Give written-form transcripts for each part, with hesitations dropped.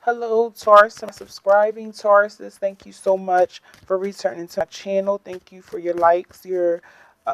Hello, Taurus. I'm subscribing. Tauruses, thank you so much for returning to my channel. Thank you for your likes, your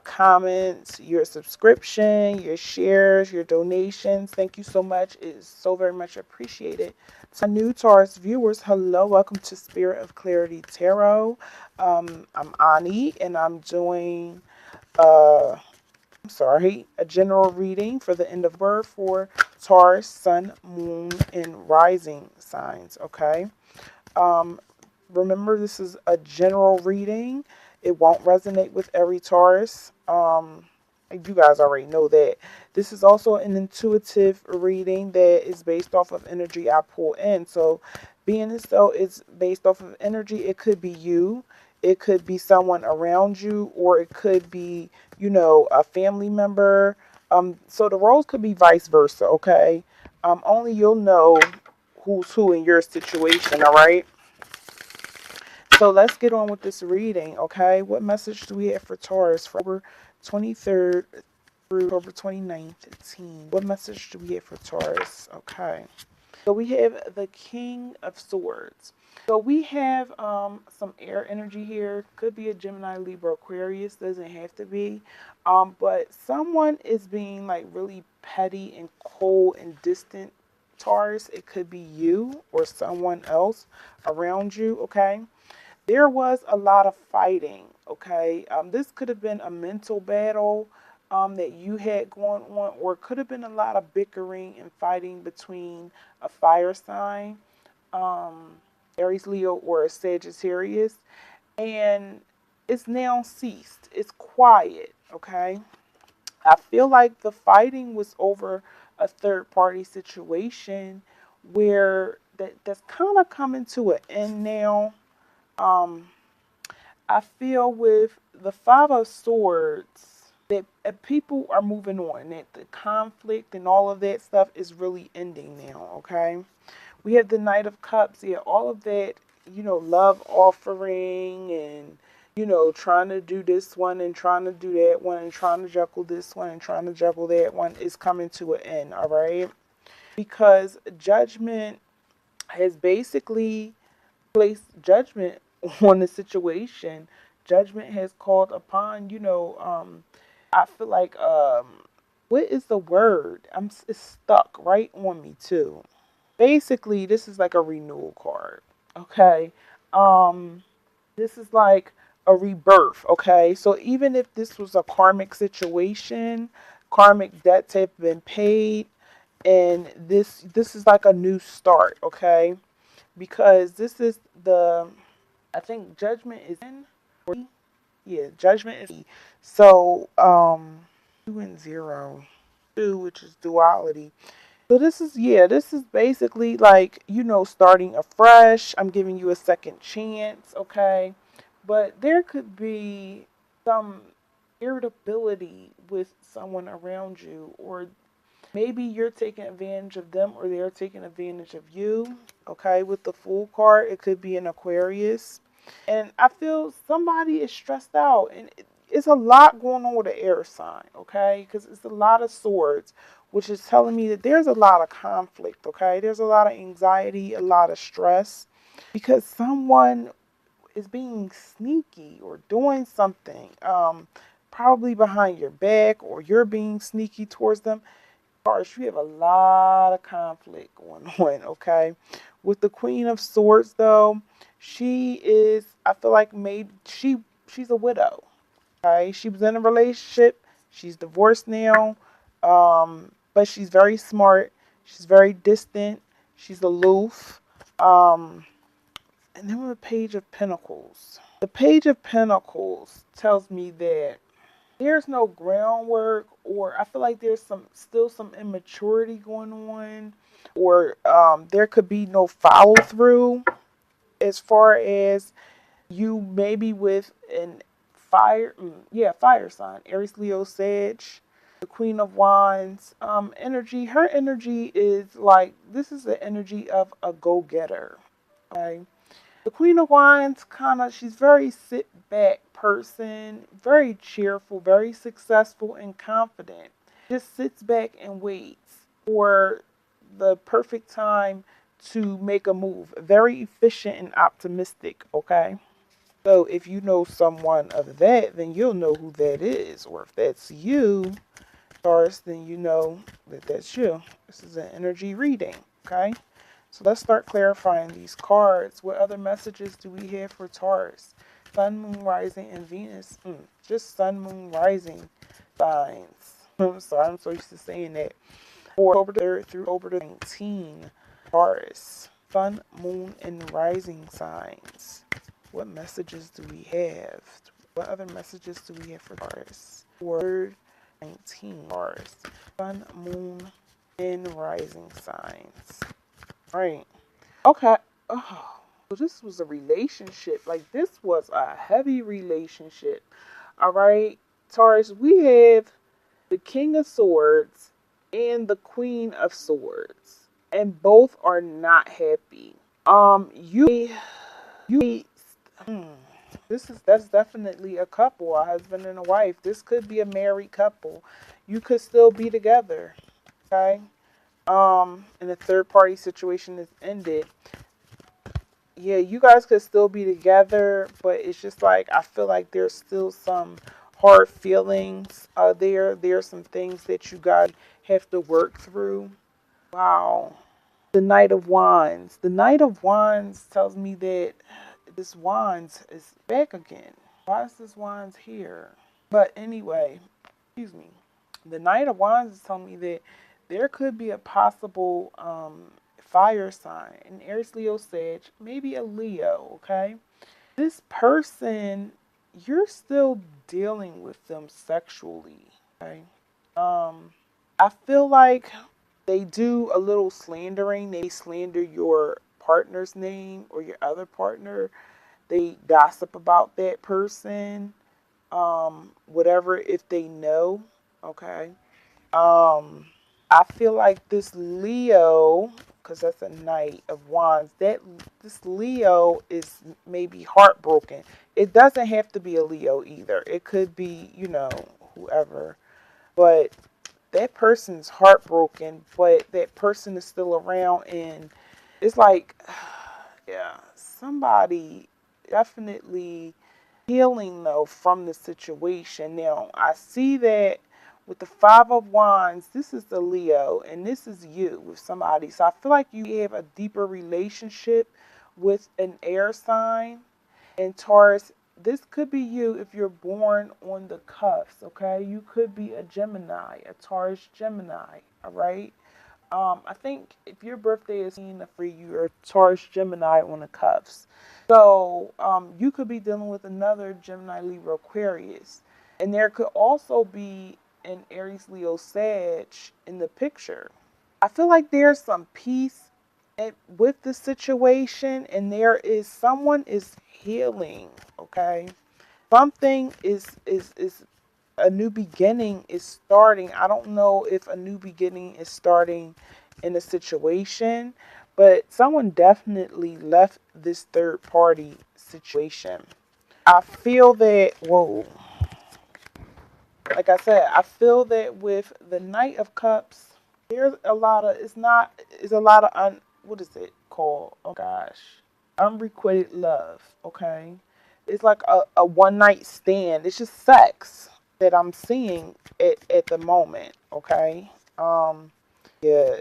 comments, your subscription, your shares, your donations. Thank you so much. It is so very much appreciated. To my new Taurus viewers, hello. Welcome to Spirit of Clarity Tarot. I'm Ani, and I'm doing a general reading for the end of birth for Taurus, Sun, Moon, and Rising signs. Okay. Um, Remember, this is a general reading. It won't resonate with every Taurus. You guys already know that. This is also an intuitive reading that is based off of energy I pull in. So, being as though it's based off of energy, it could be you, it could be someone around you, or it could be, a family member. So the roles could be vice versa. Okay. Only you'll know who's who in your situation. All right. So let's get on with this reading, okay? What message do we have for Taurus for October 23rd through October 29th, 18? What message do we have for Taurus? Okay. So we have the King of Swords. So we have some air energy here. Could be a Gemini, Libra, Aquarius. Doesn't have to be. But someone is being like really petty and cold and distant. Taurus. It could be you or someone else around you. Okay. There was a lot of fighting. Okay. This could have been a mental battle that you had going on, or it could have been a lot of bickering and fighting between a fire sign, um, Aries, Leo, or a Sagittarius, and it's now ceased. It's quiet. Okay. I feel like the fighting was over a third party situation where that's kind of coming to an end now. Um, I feel with the Five of Swords that people are moving on, that the conflict and all of that stuff is really ending now, okay? We have the Knight of Cups, yeah, all of that, love offering and, trying to do this one and trying to do that one and trying to juggle this one and trying to juggle that one is coming to an end, all right? Because judgment has basically place judgment on the situation. Judgment has called upon, I feel like, what is the word? It's stuck right on me too. Basically, this is like a renewal card. Okay. Um, this is like a rebirth. Okay. So even if this was a karmic situation, karmic debts have been paid, and this is like a new start. Okay, because this is I think judgment is in. Yeah, judgment is. So 2 and 0, 2, which is duality. So this is basically like, starting afresh. I'm giving you a second chance, okay? But there could be some irritability with someone around you, or maybe you're taking advantage of them or they're taking advantage of you. Okay, with the Fool card, it could be an Aquarius. And I feel somebody is stressed out, and it's a lot going on with the air sign, okay? Because it's a lot of swords, which is telling me that there's a lot of conflict, okay? There's a lot of anxiety, a lot of stress, because someone is being sneaky or doing something, probably behind your back, or you're being sneaky towards them. Taurus, you have a lot of conflict going on, okay? With the Queen of Swords, though, she is, I feel like maybe she's a widow, okay? She was in a relationship, she's divorced now, but she's very smart, she's very distant, she's aloof, and then with the Page of Pentacles. The Page of Pentacles tells me that there's no groundwork, or I feel like there's still some immaturity going on, or there could be no follow through as far as you maybe with an fire sign, Aries, Leo, Sag, the Queen of Wands energy. Her energy is like, this is the energy of a go-getter, okay? The Queen of Wands, she's very sit back person, very cheerful, very successful and confident. Just sits back and waits for the perfect time to make a move. Very efficient and optimistic, okay? So if you know someone of that, then you'll know who that is. Or if that's you, Taurus, then you know that that's you. This is an energy reading, okay? So let's start clarifying these cards. What other messages do we have for Taurus? Sun, Moon, Rising, and Venus. Just Sun, Moon, Rising signs. I'm sorry, I'm so used to saying that. For October 3rd through October 19th, Taurus. Sun, Moon, and Rising signs. What messages do we have? What other messages do we have for Taurus? For 3rd, 19, Taurus. Sun, Moon, and Rising signs. Right. Okay. Oh, so this was a relationship. Like, this was a heavy relationship. All right, Taurus, we have the King of Swords and the Queen of Swords, and both are not happy. You, that's definitely a couple, a husband and a wife. This could be a married couple. You could still be together. Okay. And the third party situation is ended. Yeah, you guys could still be together, but it's just like I feel like there's still some hard feelings there. There's some things that you guys have to work through. Wow. The Knight of Wands. The Knight of Wands tells me that this Wands is back again. Why is this Wands here? But anyway, excuse me. The Knight of Wands is telling me that there could be a possible fire sign, an Aries, Leo, Sag, maybe a Leo, okay? This person, you're still dealing with them sexually, okay? I feel like they do a little slandering. They slander your partner's name or your other partner. They gossip about that person, whatever, if they know, okay? I feel like this Leo, because that's a Knight of Wands, that this Leo is maybe heartbroken. It doesn't have to be a Leo either. It could be, whoever. But that person's heartbroken, but that person is still around, and it's like, yeah, somebody definitely healing though from the situation. Now I see that with the Five of Wands, this is the Leo, and this is you with somebody. So I feel like you have a deeper relationship with an air sign. And Taurus, this could be you if you're born on the cusp, okay? You could be a Gemini, a Taurus Gemini, all right? I think if your birthday is for you, you're a Taurus Gemini on the cusp. So you could be dealing with another Gemini, Libra, Aquarius. And there could also be an Aries, Leo, Sag in the picture. I feel like there's some peace with the situation, and there is someone is healing, okay? Something is a new beginning is starting. I don't know if a new beginning is starting in a situation, but someone definitely left this third party situation. I feel that, whoa, like I said, I feel that with the Knight of Cups, there's a lot of, it's a lot of, what is it called? Oh gosh. Unrequited love, okay? It's like a one night stand. It's just sex that I'm seeing at the moment, okay? Yeah,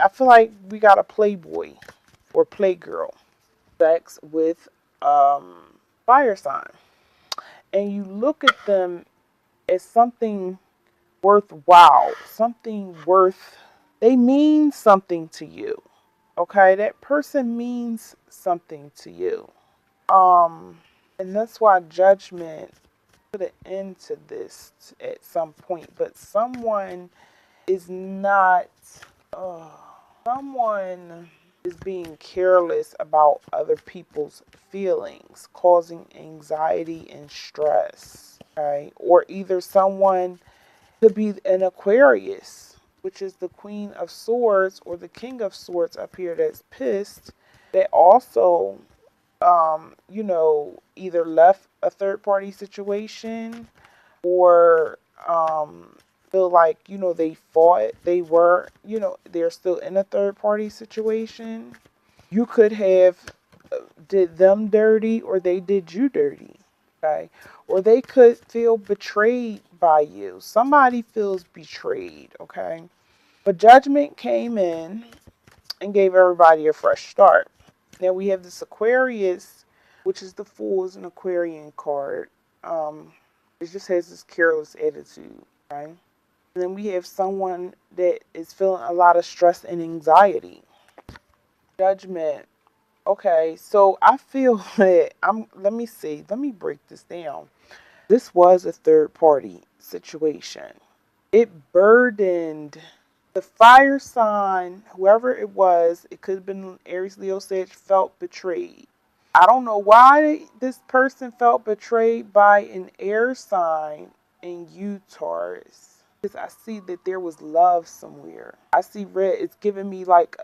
I feel like we got a playboy or playgirl sex with fire sign. And you look at them as something worthwhile, something worth, they mean something to you. Okay, that person means something to you. And that's why judgment put an end to this at some point. But someone is not, uh, someone is being careless about other people's feelings, causing anxiety and stress. Okay, or either someone could be an Aquarius, which is the Queen of Swords or the King of Swords up here that's pissed, that also, either left a third party situation or feel like, they fought, they're still in a third party situation. You could have did them dirty or they did you dirty. Okay. Or they could feel betrayed by you. Somebody feels betrayed. Okay. But judgment came in and gave everybody a fresh start. Now we have this Aquarius, which is the Fool's an Aquarian card. It just has this careless attitude, right? And then we have someone that is feeling a lot of stress and anxiety. Judgment. Okay, so I feel that let me see, let me break this down. This was a third party situation. It burdened the fire sign, whoever it was, it could have been Aries, Leo, Sag, felt betrayed. I don't know why this person felt betrayed by an air sign in you, Taurus. Because I see that there was love somewhere. I see red. It's giving me like,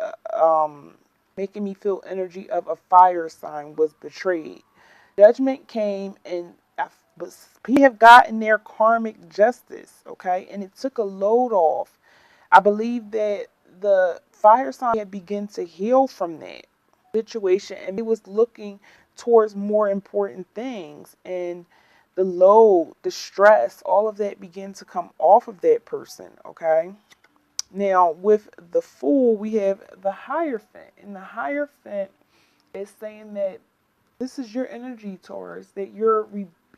making me feel energy of a fire sign was betrayed. Judgment came and he have gotten their karmic justice, okay? And it took a load off. I believe that the fire sign had begun to heal from that situation and it was looking towards more important things, and the load, the stress, all of that began to come off of that person, okay? Now with the Fool we have the Hierophant, and the Hierophant is saying that this is your energy, Taurus, that you're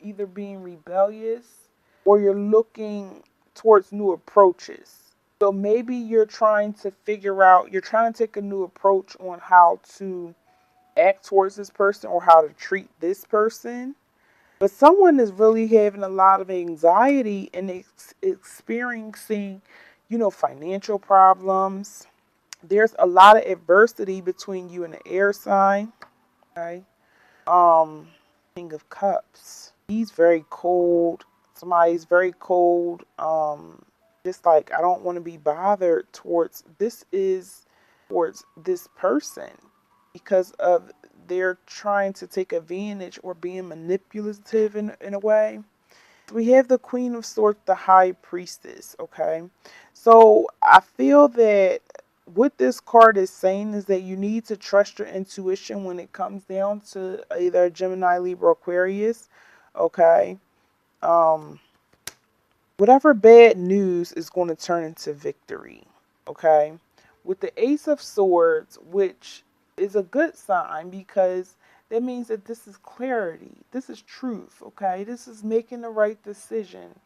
either being rebellious or you're looking towards new approaches. So maybe you're trying to figure out, you're trying to take a new approach on how to act towards this person or how to treat this person. But someone is really having a lot of anxiety and experiencing, financial problems. There's a lot of adversity between you and the air sign. Okay. Um, King of Cups. He's very cold. Somebody's very cold. Just like I don't want to be bothered towards this person because of they're trying to take advantage or being manipulative in a way. We have the Queen of Swords, the High Priestess, okay? So I feel that what this card is saying is that you need to trust your intuition when it comes down to either Gemini, Libra, Aquarius, okay? Um, Whatever bad news is going to turn into victory, okay? With the Ace of Swords, which is a good sign because that means that this is clarity, this is truth, okay? This is making the right decision,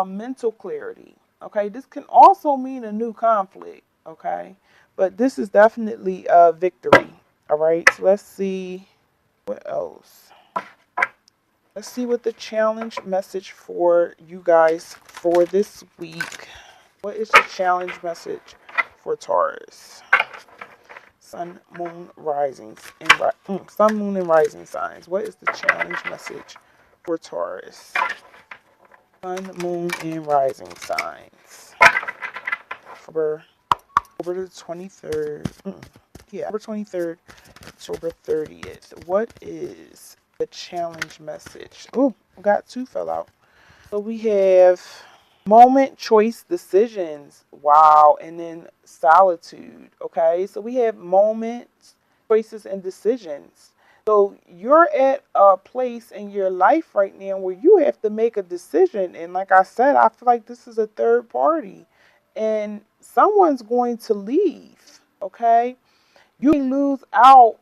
mental clarity, okay? This can also mean a new conflict, okay? But this is definitely a victory, all right? So let's see what else. Let's see what the challenge message for you guys for this week. What is the challenge message for Taurus? Sun, Moon, Rising, Sun, Moon, and Rising signs. What is the challenge message for Taurus? Sun, Moon, and Rising signs. For October the 23rd. October 23rd, October 30th. What is the challenge message? Oh, got two fell out. So we have moment, choice, decisions. Wow. And then solitude. Okay. So we have moments, choices, and decisions. So you're at a place in your life right now where you have to make a decision. And like I said, I feel like this is a third party. And someone's going to leave. Okay. You may lose out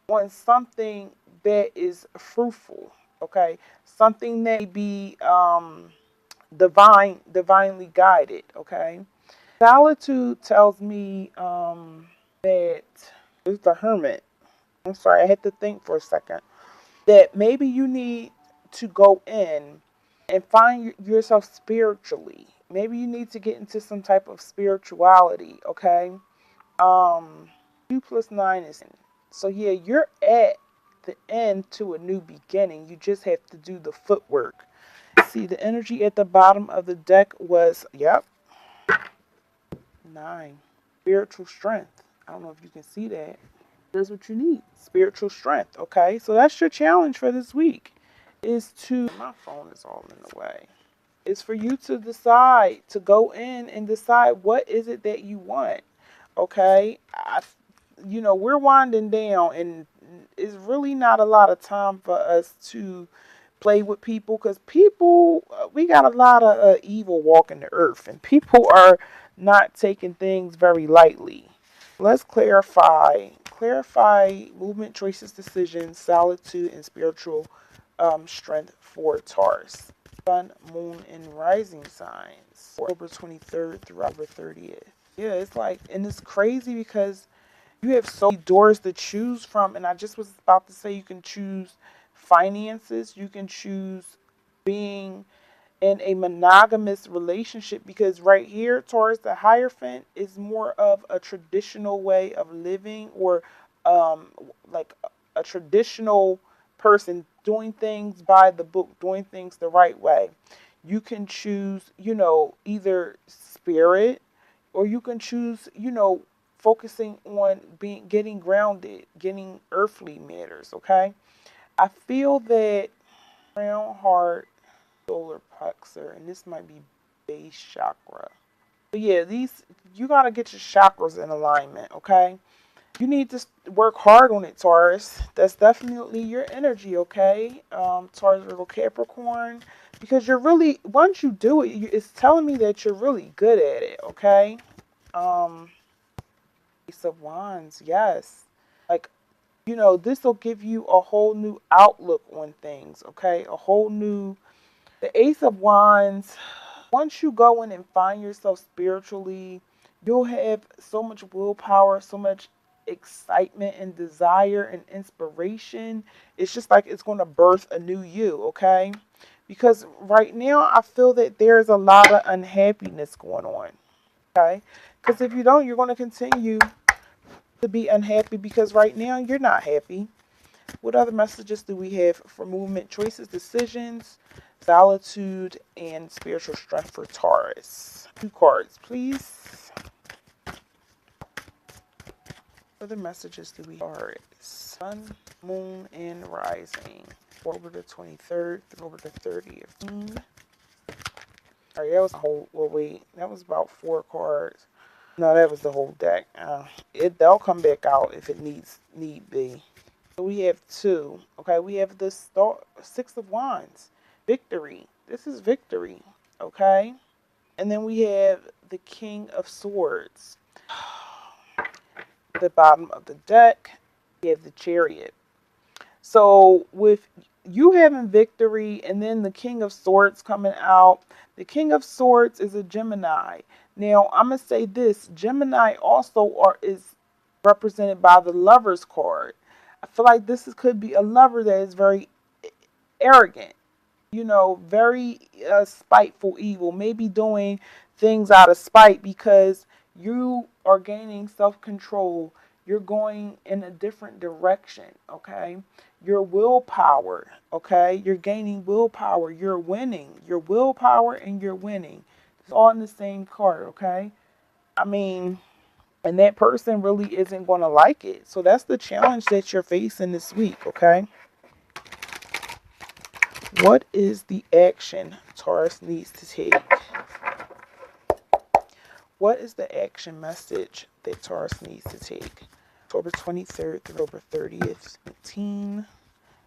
on something that is fruitful. Okay. Something that may be divinely guided, okay? Solitude tells me that it's the Hermit. I'm sorry, I had to think for a second. That maybe you need to go in and find yourself spiritually. Maybe you need to get into some type of spirituality, okay? 2 plus 9 is 10. So yeah, you're at the end to a new beginning. You just have to do the footwork. See, the energy at the bottom of the deck was, yep, 9. Spiritual strength. I don't know if you can see that. That's what you need. Spiritual strength, okay? So that's your challenge for this week. Is to, my phone is all in the way. Is for you to decide, to go in and decide what is it that you want, okay? we're winding down, and it's really not a lot of time for us to play with people, because people, we got a lot of evil walking the earth, and people are not taking things very lightly. Let's clarify. Clarify movement, choices, decisions, solitude, and spiritual strength for Taurus. Sun, moon, and rising signs. October 23rd through October 30th. Yeah, it's like, and it's crazy because you have so many doors to choose from. And I just was about to say, you can choose finances, you can choose being in a monogamous relationship, because right here, Taurus, the Hierophant is more of a traditional way of living, or um, like a traditional person doing things by the book, doing things the right way. You can choose, either spirit, or you can choose, focusing on being getting grounded, getting earthly matters. Okay, I feel that crown heart, solar plexus, and this might be base chakra. But yeah, these, you gotta get your chakras in alignment, okay? You need to work hard on it, Taurus. That's definitely your energy, okay? Taurus, Virgo, Capricorn, because you're really, once you do it, it's telling me that you're really good at it, okay? Um, Ace of Wands, yes. Like, this will give you a whole new outlook on things, okay? A whole new, the Ace of Wands, once you go in and find yourself spiritually, you'll have so much willpower, so much excitement and desire and inspiration. It's just like it's going to birth a new you, okay? Because right now, I feel that there's a lot of unhappiness going on, okay? Because if you don't, you're going to continue to be unhappy, because right now you're not happy. What other messages do we have for movement, choices, decisions, solitude, and spiritual strength for Taurus? 2 cards, please. What other messages do we have? Taurus, sun, moon, and rising. October the 23rd through October the 30th. All right, that was a whole, well, wait, that was about 4 cards. No, that was the whole deck. They'll come back out if it need be. So we have 2. Okay, we have the 6 of Wands. Victory. This is victory. Okay. And then we have the King of Swords. The bottom of the deck, we have the Chariot. So with you having victory and then the King of Swords coming out, the King of Swords is a Gemini. Now I'm gonna say this: Gemini also is represented by the Lover's card. I feel like could be a lover that is very arrogant, very spiteful, evil, maybe doing things out of spite because you are gaining self control. You're going in a different direction, okay? Your willpower, okay? You're gaining willpower. You're winning. Your willpower and you're winning. It's all in the same card, okay? I mean, and that person really isn't going to like it. So that's the challenge that you're facing this week, okay? What is the action Taurus needs to take? What is the action message that Taurus needs to take? October 23rd through October 30th, 19.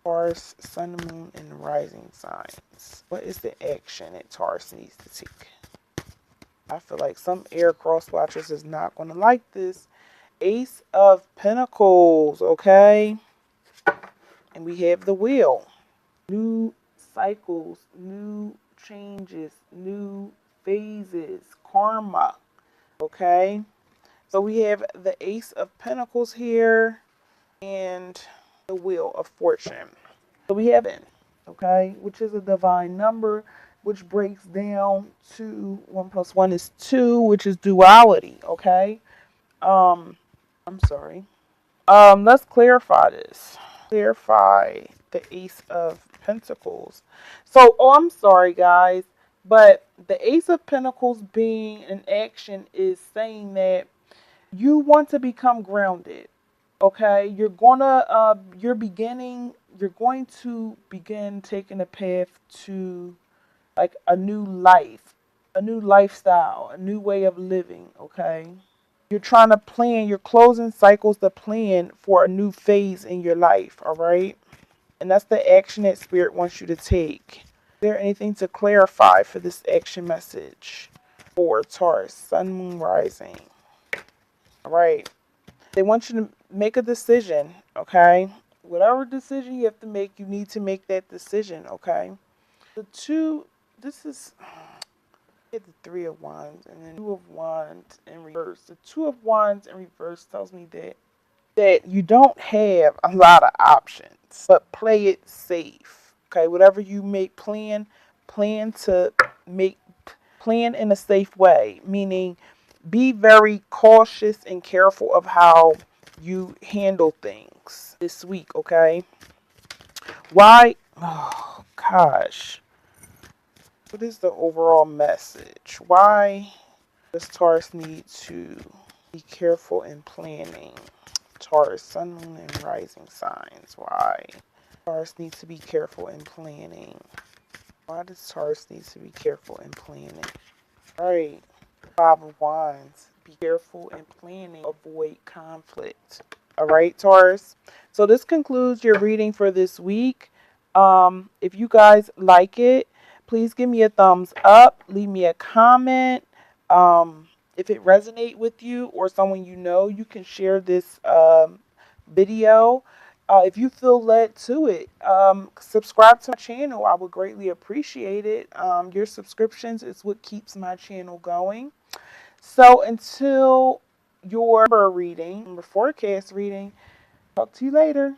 Taurus, sun, moon, and rising signs. What is the action that Taurus needs to take? I feel like some air cross watchers is not going to like this. Ace of Pentacles, okay? And we have the Wheel. New cycles, new changes, new phases, karma. Okay, so we have the Ace of Pentacles here and the Wheel of Fortune. So we have it, okay, which is a divine number, which breaks down to 1 plus 1 is 2, which is duality. Okay, I'm sorry. Let's clarify this. Clarify the Ace of Pentacles. So, I'm sorry, guys, but the Ace of Pentacles being an action is saying that you want to become grounded. Okay, you're going to begin taking a path to like a new life, a new lifestyle, a new way of living. Okay, You're trying to plan, you're closing cycles to plan for a new phase in your life, all right? And that's the action that Spirit wants you to take. Is there anything to clarify for this action message for Taurus, Sun, Moon, Rising? All right. They want you to make a decision, okay? Whatever decision you have to make, you need to make that decision, okay? The two, this is the Three of Wands and then Two of Wands in reverse. The Two of Wands in reverse tells me that you don't have a lot of options, but play it safe. Okay, whatever you make plan to make plan in a safe way, meaning be very cautious and careful of how you handle things this week, okay? Why? Oh gosh. What is the overall message? Why does Taurus need to be careful in planning? Taurus, Sun, Moon, and Rising signs. Why? Taurus needs to be careful in planning. Why does Taurus need to be careful in planning? All right. Five of Wands. Be careful in planning. Avoid conflict. All right, Taurus. So this concludes your reading for this week. If you guys like it, please give me a thumbs up. Leave me a comment. If it resonates with you or someone you know, you can share this video. If you feel led to it, subscribe to my channel. I would greatly appreciate it. Your subscriptions is what keeps my channel going. So until your reading, your forecast reading, talk to you later.